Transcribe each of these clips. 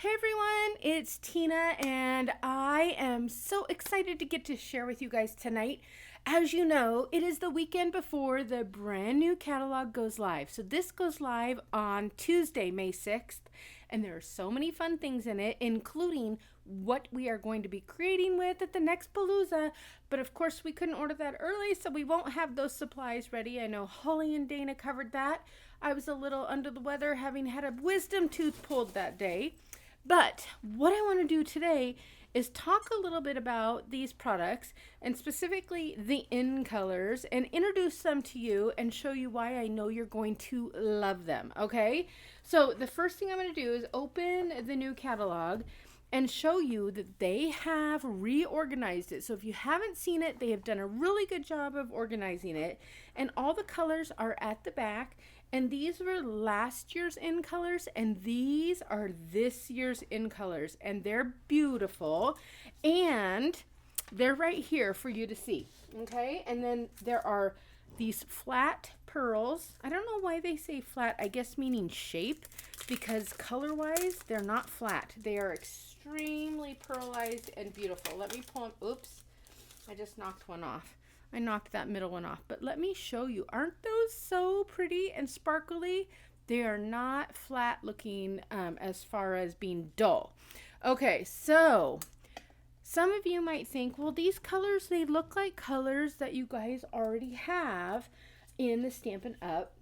Hey everyone, it's Tina and I am so excited to get to share with you guys tonight. As you know, it is the weekend before the brand new catalog goes live. So this goes live on Tuesday, May 6th, and there are so many fun things in it, including what we are going to be creating with at the next Palooza. But of course, we couldn't order that early, so we won't have those supplies ready. I know Holly and Dana covered that. I was a little under the weather, having had a wisdom tooth pulled that day. But what I want to do today is talk a little bit about these products and specifically the in colors and introduce them to you and show you why I know you're going to love them. Okay, so the first thing I'm going to do is open the new catalog and show you that they have reorganized it. So if you haven't seen it, they have done a really good job of organizing it, and all the colors are at the back. And these were last year's in colors, and these are this year's in colors, and they're beautiful, and they're right here for you to see. Okay, and then there are these flat pearls. I don't know why they say flat, I guess meaning shape, because color wise they're not flat. They are extremely pearlized and beautiful. Let me pull them. Oops, I just knocked one off. I knocked that middle one off, but let me show you. Aren't those so pretty and sparkly? They are not flat looking as far as being dull. Okay, so some of you might think, well, these colors, they look like colors that you guys already have in the Stampin' Up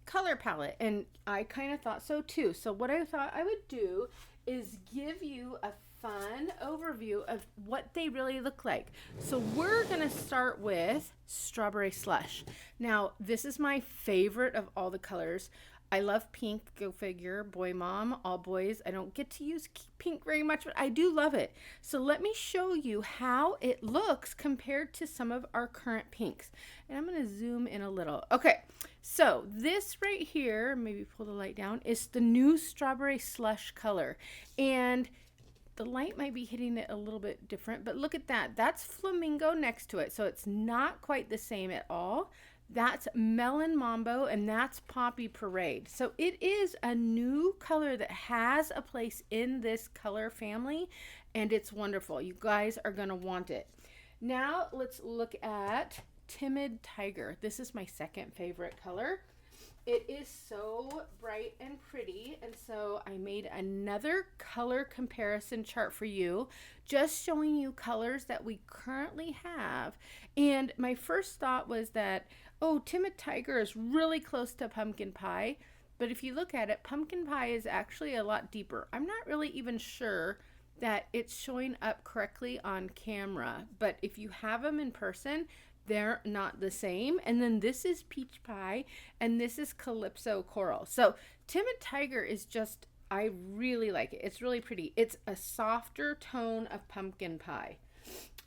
color palette, and I kind of thought so too. So what I thought I would do is give you a fun overview of what they really look like. So we're gonna start with Strawberry Slush. Now this is my favorite of all the colors. I love pink, go figure, boy mom, all boys. I don't get to use pink very much, but I do love it. So let me show you how it looks compared to some of our current pinks. And I'm gonna zoom in a little. Okay, so this right here, maybe pull the light down, is the new Strawberry Slush color. And the light might be hitting it a little bit different, but look at that. That's Flamingo next to it, so it's not quite the same at all. That's Melon Mambo, and that's Poppy Parade. So it is a new color that has a place in this color family, and it's wonderful. You guys are going to want it. Now let's look at Timid Tiger. This is my second favorite color. It is so bright and pretty, and so I made another color comparison chart for you, just showing you colors that we currently have. And my first thought was that, oh, Timid Tiger is really close to Pumpkin Pie, but if you look at it, Pumpkin Pie is actually a lot deeper. I'm not really even sure that it's showing up correctly on camera, but if you have them in person, they're not the same. And then this is Peach Pie, and this is Calypso Coral. So Timid Tiger is just, I really like it. It's really pretty. It's a softer tone of Pumpkin Pie.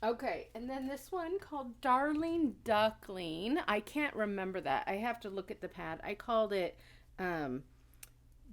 Okay, and then this one called Darling Duckling. I can't remember that. I have to look at the pad. I called it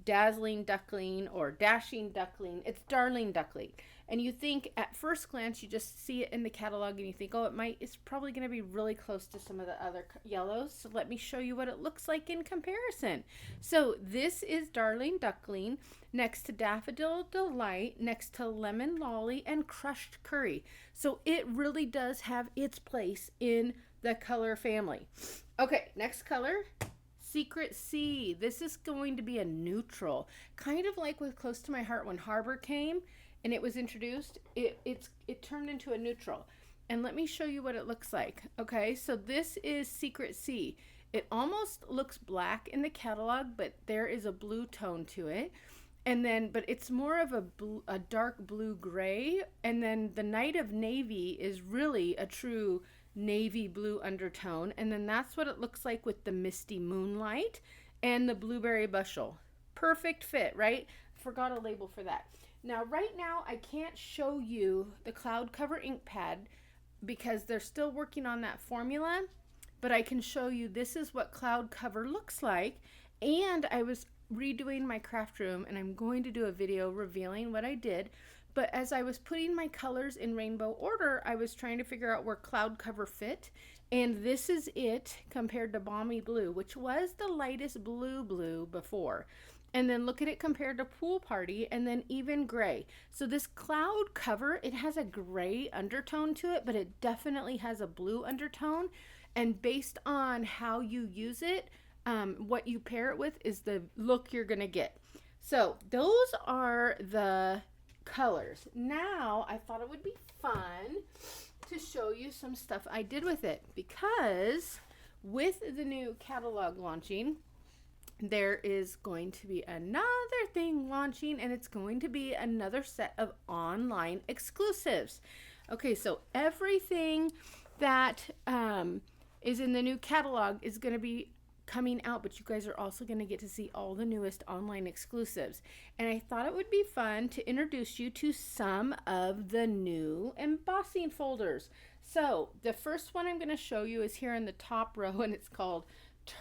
Dazzling Duckling or Dashing Duckling. It's Darling Duckling. And you think at first glance, you just see it in the catalog and you think, oh, it's probably going to be really close to some of the other yellows. So let me show you what it looks like in comparison. So this is Darling Duckling next to Daffodil Delight, next to Lemon Lolly and Crushed Curry. So it really does have its place in the color family. Okay, next color. Secret Sea. This is going to be a neutral, kind of like with Close to My Heart when Harbor came and it was introduced. It turned into a neutral, and let me show you what it looks like. Okay, so this is Secret Sea. It almost looks black in the catalog, but there is a blue tone to it, and then but it's more of a dark blue gray, and then the Night of Navy is really a true navy blue undertone, and then that's what it looks like with the Misty Moonlight and the Blueberry Bushel. Perfect fit, right? Forgot a label for that. Now right now I can't show you the cloud cover ink pad because they're still working on that formula, but I can show you this is what cloud cover looks like. And I was redoing my craft room, and I'm going to do a video revealing what I did. But as I was putting my colors in rainbow order, I was trying to figure out where cloud cover fit, and this is it compared to Balmy Blue, which was the lightest blue before. and then look at it compared to Pool Party, and then even gray. So this cloud cover, it has a gray undertone to it, but it definitely has a blue undertone. And based on how you use it, what you pair it with is the look you're gonna get. So those are the colors. Now I thought it would be fun to show you some stuff I did with it, because with the new catalog launching, there is going to be another thing launching, and it's going to be another set of online exclusives. Okay, so everything that is in the new catalog is going to be coming out, but you guys are also going to get to see all the newest online exclusives. And I thought it would be fun to introduce you to some of the new embossing folders. So the first one I'm going to show you is here in the top row, and it's called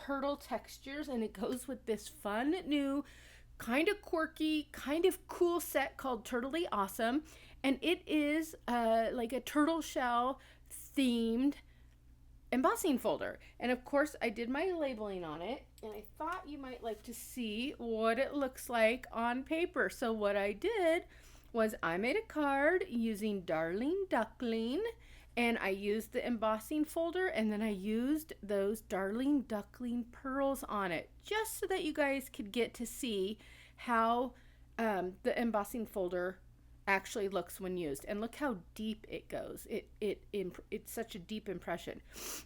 Turtle Textures, and it goes with this fun new kind of quirky, kind of cool set called Turtly Awesome. And it is like a turtle shell themed embossing folder. And of course I did my labeling on it, and I thought you might like to see what it looks like on paper. So what I did was I made a card using Darling Duckling, and I used the embossing folder, and then I used those Darling Duckling pearls on it, just so that you guys could get to see how the embossing folder actually looks when used. And look how deep it goes. It's such a deep impression.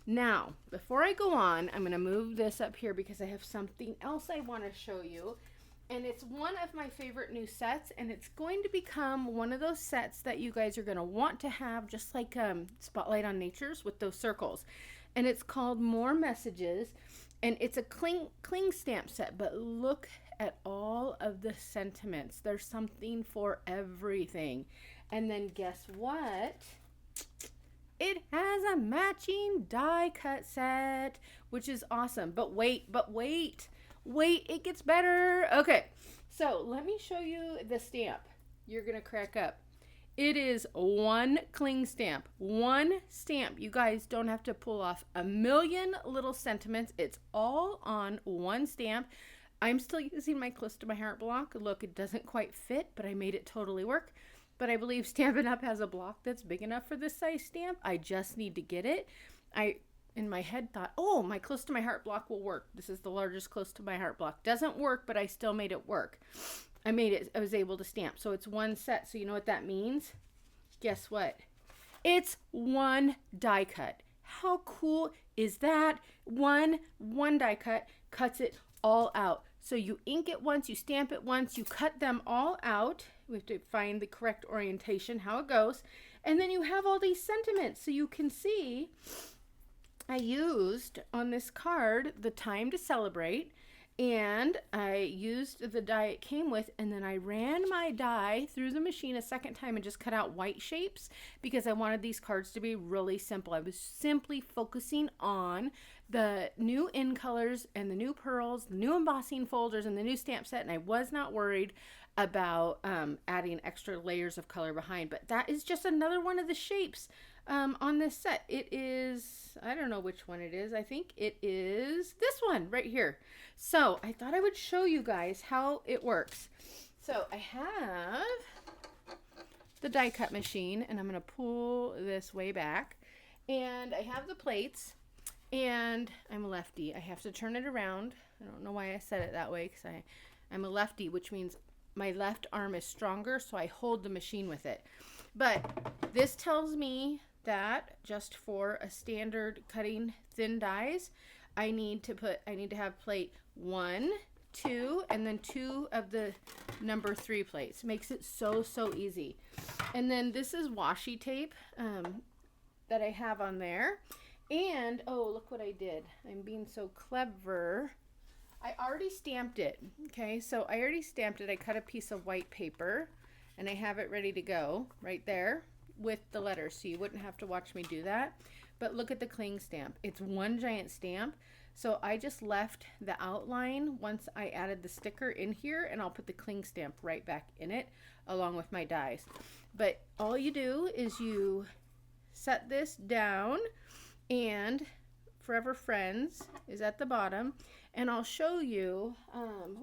Now, before I go on, I'm going to move this up here because I have something else I want to show you. And it's one of my favorite new sets, and it's going to become one of those sets that you guys are going to want to have, just like Spotlight on Nature's with those circles. And it's called More Messages, and it's a cling stamp set, but look at all of the sentiments. There's something for everything. And then guess what? It has a matching die cut set, which is awesome. But wait, it gets better. Okay, so let me show you the stamp. You're gonna crack up. It is one cling stamp, one stamp. You guys don't have to pull off a million little sentiments. It's all on one stamp. I'm still using my Close to My Heart block. Look, it doesn't quite fit, but I made it totally work. But I believe Stampin' Up! Has a block that's big enough for this size stamp. I just need to get it. I, in my head, thought, oh, my Close to My Heart block will work. This is the largest Close to My Heart block. Doesn't work, but I still made it work. I was able to stamp. So it's one set. So you know what that means? Guess what? It's one die cut. How cool is that? One die cut cuts it all out. So you ink it once, you stamp it once, you cut them all out. We have to find the correct orientation, how it goes. And then you have all these sentiments. So you can see I used on this card the Time to Celebrate, and I used the die it came with, and then I ran my die through the machine a second time and just cut out white shapes because I wanted these cards to be really simple. I was simply focusing on the new in colors and the new pearls, the new embossing folders, and the new stamp set, and I was not worried about adding extra layers of color behind. But that is just another one of the shapes on this set. It is, I don't know which one it is. I think it is this one right here. So I thought I would show you guys how it works. So I have the die cut machine, and I'm going to pull this way back, and I have the plates, and I'm a lefty. I have to turn it around. I don't know why I said it that way, because I'm a lefty, which means my left arm is stronger, so I hold the machine with it. But this tells me that just for a standard cutting thin dies, I need to have plate 1, 2, and then 2 of the number 3 plates. Makes it so easy. And then this is washi tape that I have on there. And oh, look what I did. I'm being so clever. I already stamped it. Okay, so I already stamped it. I cut a piece of white paper, and I have it ready to go right there with the letters, so you wouldn't have to watch me do that. But look at the cling stamp. It's one giant stamp. So I just left the outline once I added the sticker in here, and I'll put the cling stamp right back in it along with my dies. But all you do is you set this down and Forever Friends is at the bottom. And I'll show you,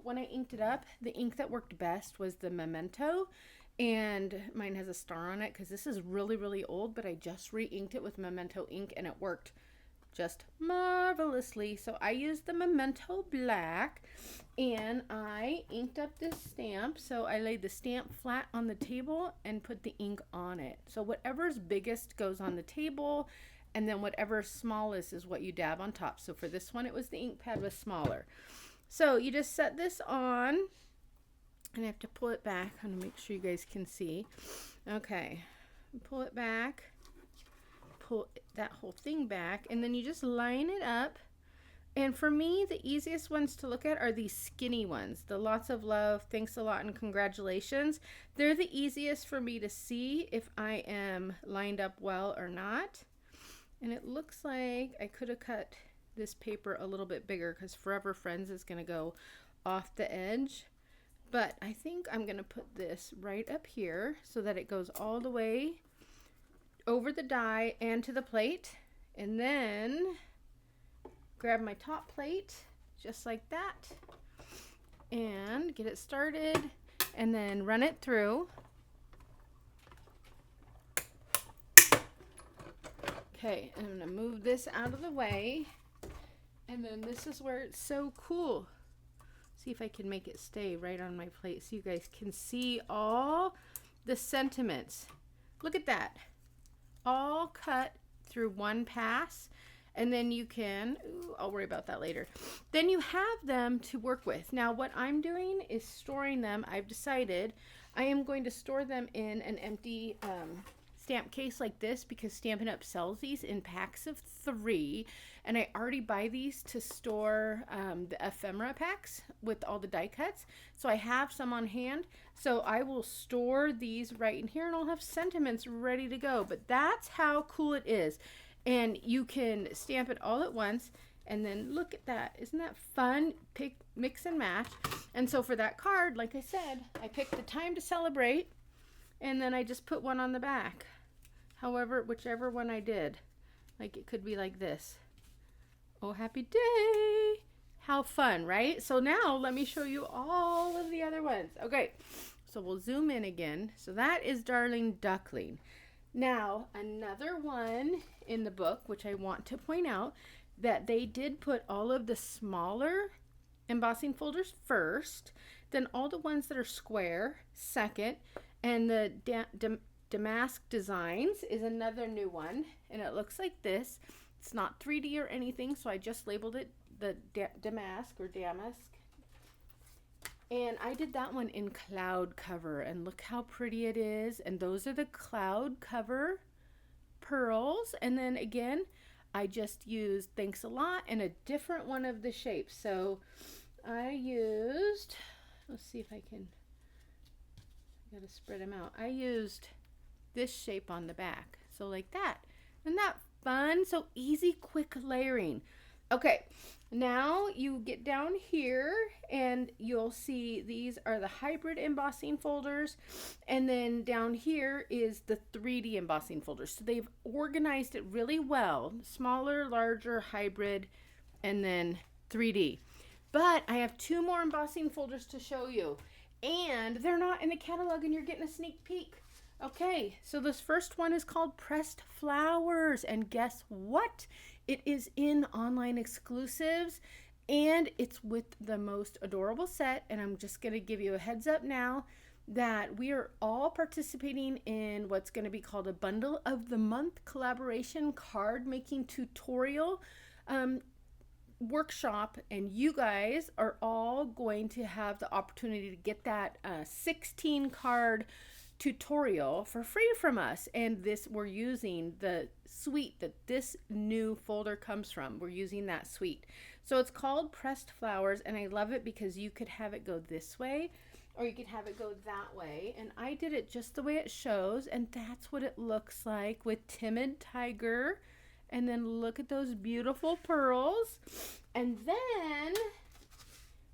when I inked it up, the ink that worked best was the Memento. And mine has a star on it because this is really, really old, but I just re-inked it with Memento ink and it worked just marvelously. So I used the Memento Black and I inked up this stamp. So I laid the stamp flat on the table and put the ink on it. So whatever's biggest goes on the table, and then whatever's smallest is what you dab on top. So for this one, it was the ink pad was smaller. So you just set this on, and I have to pull it back. I'm gonna make sure you guys can see. Okay, pull it back, pull that whole thing back, and then you just line it up. And for me, the easiest ones to look at are these skinny ones. The lots of love, thanks a lot, and congratulations. They're the easiest for me to see if I am lined up well or not. And it looks like I could have cut this paper a little bit bigger because Forever Friends is going to go off the edge. But I think I'm going to put this right up here so that it goes all the way over the die and to the plate. And then grab my top plate just like that and get it started and then run it through. Okay, I'm going to move this out of the way, and then this is where it's so cool. See if I can make it stay right on my plate so you guys can see all the sentiments. Look at that. All cut through one pass, and then you can, I'll worry about that later. Then you have them to work with. Now what I'm doing is storing them. I've decided I am going to store them in an empty stamp case like this because Stampin' Up sells these in packs of 3, and I already buy these to store the ephemera packs with all the die cuts, so I have some on hand. So I will store these right in here and I'll have sentiments ready to go. But that's how cool it is, and you can stamp it all at once. And then look at that, isn't that fun? Pick, mix and match. And so for that card, like I said, I picked the time to celebrate, and then I just put one on the back. However, whichever one I did, like it could be like this. Oh, happy day. How fun, right? So now let me show you all of the other ones. Okay, so we'll zoom in again. So that is Darling Duckling. Now, another one in the book, which I want to point out, that they did put all of the smaller embossing folders first, then all the ones that are square second, and the Damask Designs is another new one, and it looks like this. It's not 3D or anything, so I just labeled it the Damask or Damask. And I did that one in cloud cover, and look how pretty it is. And those are the cloud cover pearls. And then again, I just used thanks a lot and a different one of the shapes. So I used, let's see if I can, I gotta spread them out. I used this shape on the back, so like that. Isn't that fun? So easy, quick layering. Okay, now you get down here and you'll see these are the hybrid embossing folders, and then down here is the 3D embossing folders. So they've organized it really well: smaller, larger, hybrid, and then 3D. But I have 2 more embossing folders to show you, and they're not in the catalog, and you're getting a sneak peek. Okay, so this first one is called Pressed Flowers, and guess what? It is in online exclusives, and it's with the most adorable set. And I'm just going to give you a heads up now that we are all participating in what's going to be called a Bundle of the Month collaboration card making tutorial workshop, and you guys are all going to have the opportunity to get that 16 card tutorial for free from us. And this, we're using the suite that this new folder comes from. We're using that suite. So it's called Pressed Flowers, and I love it because you could have it go this way or you could have it go that way, and I did it just the way it shows, and that's what it looks like with Timid Tiger. And then look at those beautiful pearls. And then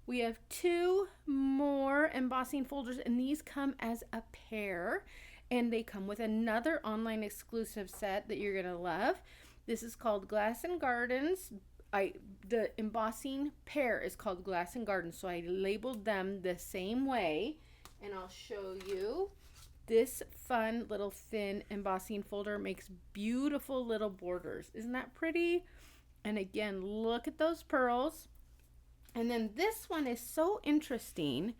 we have 2 more embossing folders, and these come as a pair, and they come with another online exclusive set that you're gonna love. This is called Glass and Gardens. The embossing pair is called Glass and Gardens, so I labeled them the same way, and I'll show you. This fun little thin embossing folder makes beautiful little borders. Isn't that pretty? And again, look at those pearls. And then this one is so interesting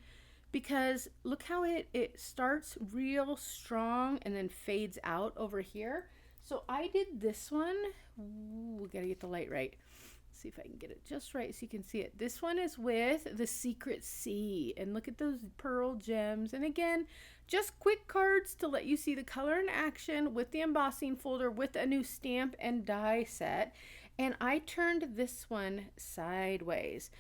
because look how it starts real strong and then fades out over here. So I did this one. Ooh, we gotta get the light right. See if I can get it just right so you can see it. This one is with the Secret Sea, and look at those pearl gems. And again, just quick cards to let you see the color in action with the embossing folder with a new stamp and die set. And I turned this one sideways.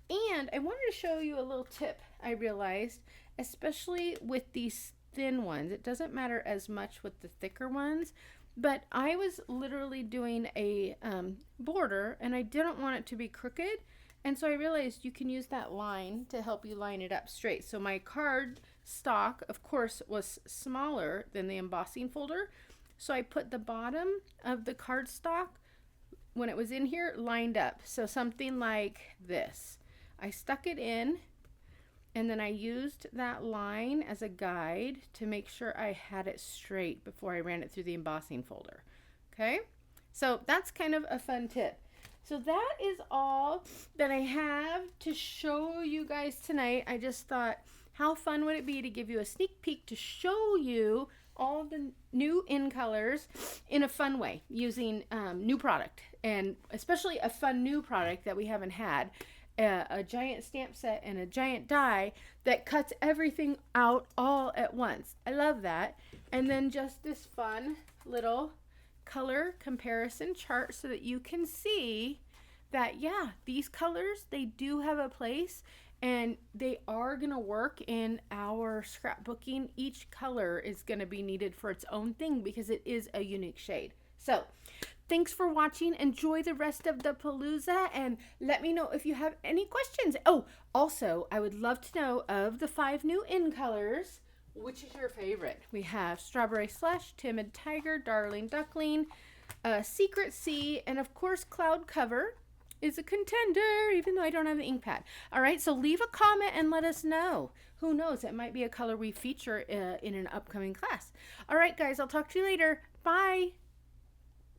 And I wanted to show you a little tip I realized, especially with these thin ones. It doesn't matter as much with the thicker ones. But I was literally doing a border, and I didn't want it to be crooked. And so I realized you can use that line to help you line it up straight. So my card stock, of course, was smaller than the embossing folder. So I put the bottom of the card stock, when it was in here, lined up. So something like this. I stuck it in, and then I used that line as a guide to make sure I had it straight before I ran it through the embossing folder. Okay, so that's kind of a fun tip. So that is all that I have to show you guys tonight. I just thought, how fun would it be to give you a sneak peek to show you all the new in colors in a fun way using new product, and especially a fun new product that we haven't had. A giant stamp set and a giant die that cuts everything out all at once. I love that. And then just this fun little color comparison chart so that you can see that, yeah, these colors, they do have a place and they are going to work in our scrapbooking. Each color is going to be needed for its own thing because it is a unique shade. So thanks for watching. Enjoy the rest of the Palooza and let me know if you have any questions. Oh, also, I would love to know of the 5 new in colors, which is your favorite? We have Strawberry Slush, Timid Tiger, Darling Duckling, Secret Sea, and of course Cloud Cover is a contender, even though I don't have the ink pad. All right, so leave a comment and let us know. Who knows, it might be a color we feature in an upcoming class. All right, guys, I'll talk to you later. Bye.